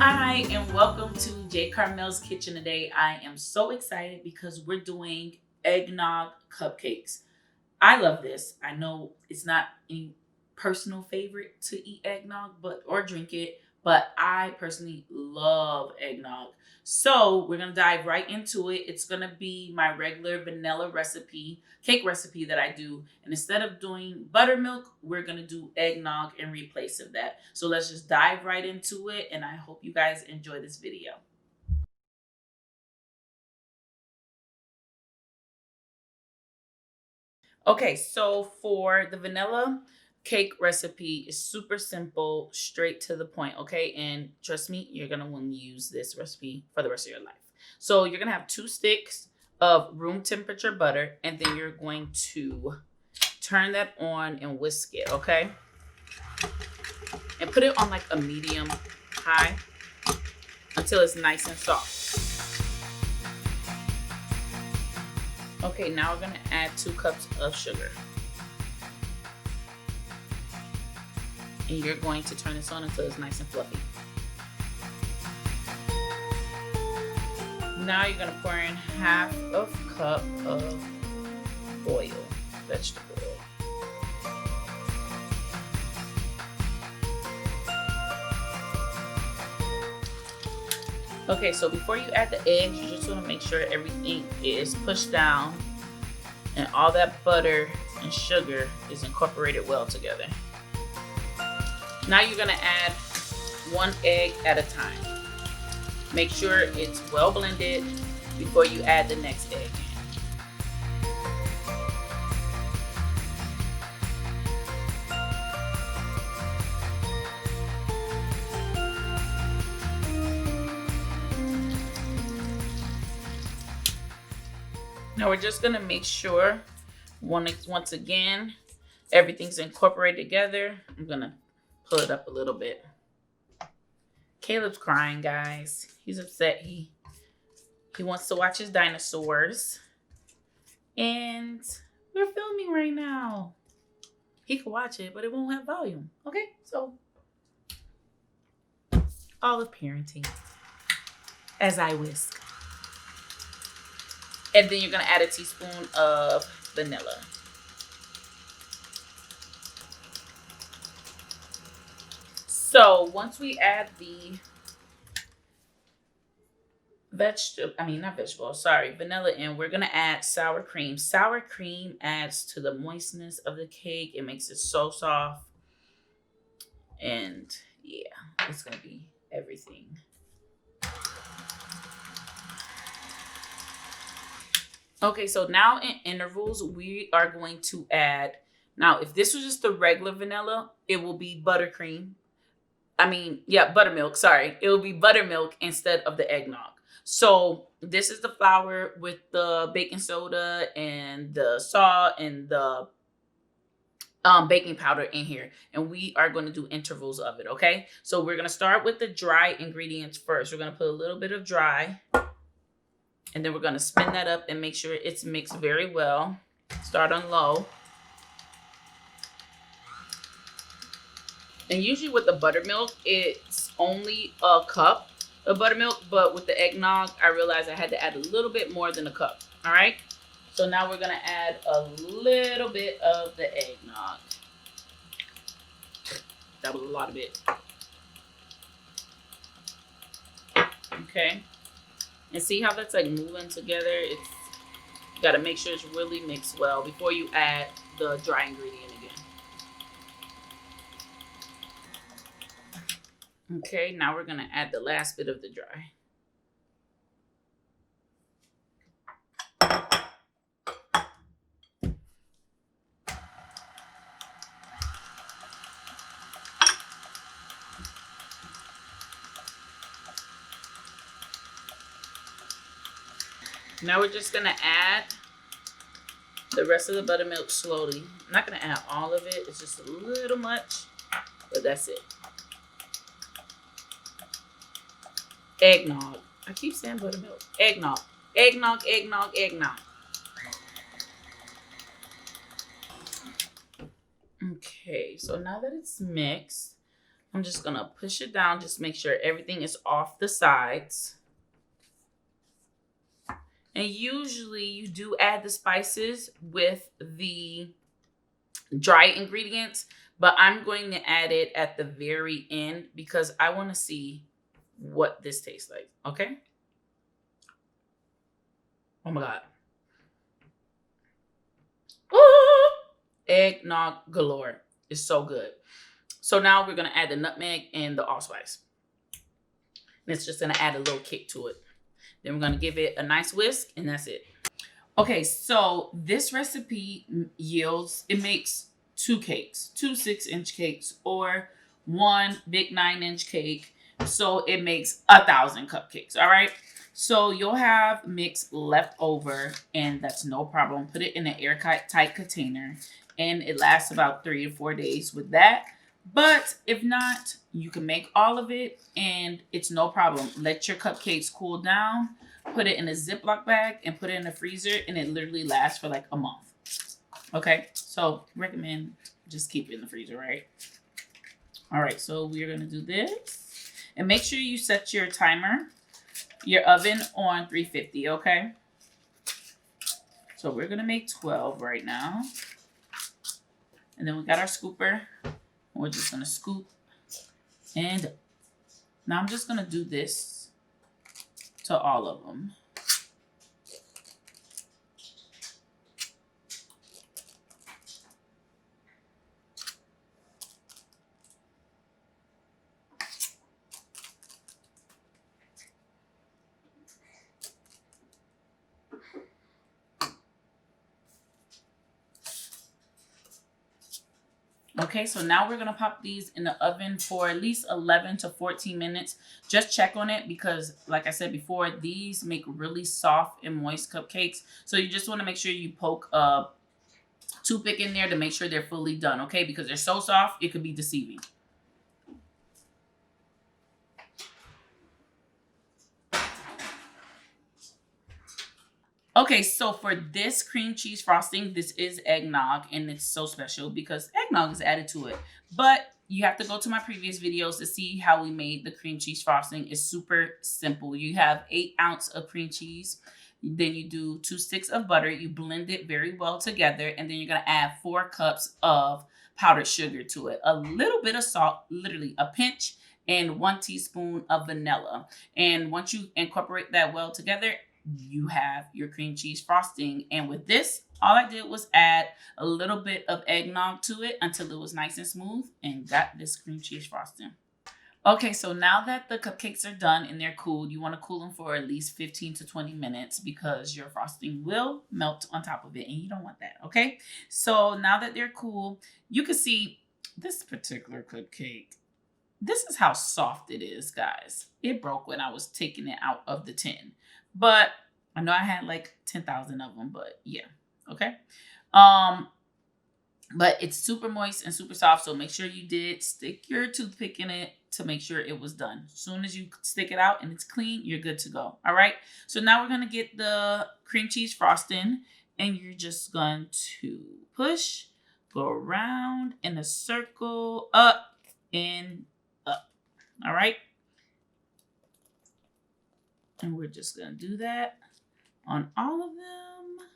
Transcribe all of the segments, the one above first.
Hi, and welcome to J.Carmels kitchen today. I am so excited because we're doing eggnog cupcakes. I love this. I know it's not any personal favorite to eat eggnog or drink it, but I personally love eggnog. So we're gonna dive right into it. It's gonna be my regular vanilla recipe, cake recipe that I do. And instead of doing buttermilk, we're gonna do eggnog in replace of that. So let's just dive right into it. And I hope you guys enjoy this video. Okay, so for the vanilla cake recipe is super simple, straight to the point, okay? And trust me, you're gonna want to use this recipe for the rest of your life. So you're gonna have 2 sticks of room temperature butter, and then you're going to turn that on and whisk it, okay? And put it on like a medium high until it's nice and soft. Okay, now we're gonna add 2 cups of sugar. And you're going to turn this on until it's nice and fluffy. Now you're gonna pour in half a cup of oil, vegetable oil. Okay, so before you add the eggs, you just wanna make sure everything is pushed down and all that butter and sugar is incorporated well together. Now you're gonna add 1 egg at a time. Make sure it's well blended before you add the next egg. Now we're just gonna make sure once again, everything's incorporated together. I'm gonna pull it up a little bit. Caleb's crying, guys. He's upset. He wants to watch his dinosaurs. And we're filming right now. He can watch it, but it won't have volume. Okay, so all of parenting as I whisk. And then you're gonna add a teaspoon of vanilla. So once we add the vanilla in, we're gonna add sour cream. Sour cream adds to the moistness of the cake. It makes it so soft. And yeah, it's gonna be everything. Okay, so now in intervals, we are going to add, now if this was just the regular vanilla, it will be buttermilk, sorry. It will be buttermilk instead of the eggnog. So this is the flour with the baking soda and the salt and the baking powder in here. And we are going to do intervals of it, okay? So we're going to start with the dry ingredients first. We're going to put a little bit of dry. And then we're going to spin that up and make sure it's mixed very well. Start on low. And usually with the buttermilk, it's only a cup of buttermilk. But with the eggnog, I realized I had to add a little bit more than a cup. All right? So now we're going to add a little bit of the eggnog. That was a lot of it. Okay. And see how that's like moving together? You got to make sure it's really mixed well before you add the dry ingredient again. Okay, now we're going to add the last bit of the dry. Now we're just going to add the rest of the buttermilk slowly. I'm not going to add all of it. It's just a little much, but that's it. Eggnog. I keep saying buttermilk. Eggnog. Eggnog, eggnog, eggnog. Okay, so now that it's mixed, I'm just going to push it down. Just make sure everything is off the sides. And usually you do add the spices with the dry ingredients, but I'm going to add it at the very end because I want to see what this tastes like. Okay. Oh my God. Ooh, eggnog galore. It's so good. So now we're going to add the nutmeg and the allspice. And it's just going to add a little kick to it. Then we're going to give it a nice whisk, and that's it. Okay, so this recipe it makes 2 cakes, 2 6-inch cakes, or 1 big 9-inch cake. So it makes 1,000 cupcakes, all right? So you'll have mix left over, and that's no problem. Put it in an airtight container, and it lasts about 3 to 4 days with that. But if not, you can make all of it, and it's no problem. Let your cupcakes cool down. Put it in a Ziploc bag and put it in the freezer, and it literally lasts for like a month. Okay, so recommend just keep it in the freezer, right? All right, so we're gonna do this, and make sure you set your timer, your oven on 350. Okay. So we're gonna make 12 right now, and then we got our scooper. We're just gonna scoop, and now I'm just gonna do this to all of them. Okay, so now we're gonna pop these in the oven for at least 11 to 14 minutes. Just check on it because, like I said before, these make really soft and moist cupcakes. So you just wanna make sure you poke a toothpick in there to make sure they're fully done, okay? Because they're so soft, it could be deceiving. Okay, so for this cream cheese frosting, this is eggnog, and it's so special because eggnog is added to it. But you have to go to my previous videos to see how we made the cream cheese frosting. It's super simple. You have 8 ounces of cream cheese. Then you do 2 sticks of butter. You blend it very well together, and then you're going to add 4 cups of powdered sugar to it. A little bit of salt, literally a pinch, and 1 teaspoon of vanilla. And once you incorporate that well together, you have your cream cheese frosting. And with this, all I did was add a little bit of eggnog to it until it was nice and smooth, and got this cream cheese frosting. Okay, so now that the cupcakes are done and they're cooled, you want to cool them for at least 15 to 20 minutes because your frosting will melt on top of it, and you don't want that, okay? So now that they're cool, you can see this particular cupcake. This is how soft it is, guys. It broke when I was taking it out of the tin. But I know I had like 10,000 of them, but yeah, okay. But it's super moist and super soft, so make sure you did stick your toothpick in it to make sure it was done. As soon as you stick it out and it's clean, you're good to go. All right. So now we're gonna get the cream cheese frosting, and you're just going to push, go around in a circle, up and up. All right. And we're just going to do that on all of them.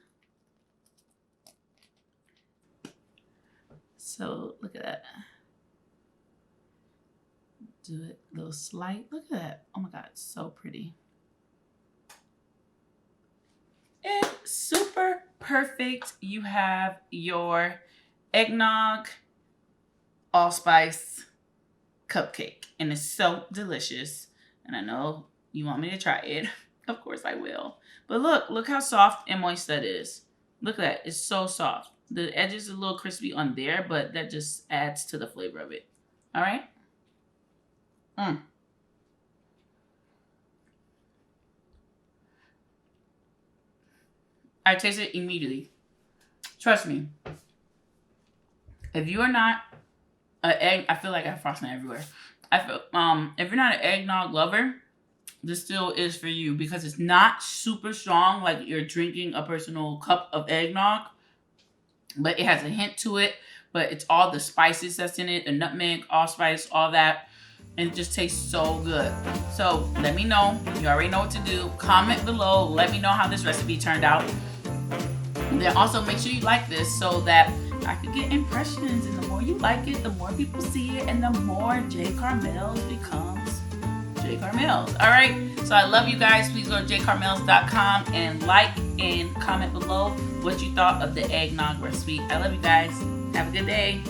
So look at that. Do it a little slight. Look at that. Oh my God, it's so pretty. And super perfect. You have your eggnog allspice cupcake, and it's so delicious. And I know you want me to try it. Of course I will. But look how soft and moist that is. Look at that. It's so soft. The edges are a little crispy on there, but that just adds to the flavor of it. All right. I taste it immediately. Trust me. If you are not I feel like I have frosting everywhere. If you're not an eggnog lover, this still is for you because it's not super strong like you're drinking a personal cup of eggnog, but it has a hint to it. but it's all the spices that's in it, the nutmeg, allspice, all that. And it just tastes so good. So let me know. You already know what to do. Comment below. Let me know how this recipe turned out. And then also make sure you like this so that I could get impressions. And the more you like it, the more people see it, and the more J.Carmels becomes J.Carmels. All right. So I love you guys. Please go to jcarmels.com and like and comment below what you thought of the eggnog recipe. I love you guys. Have a good day.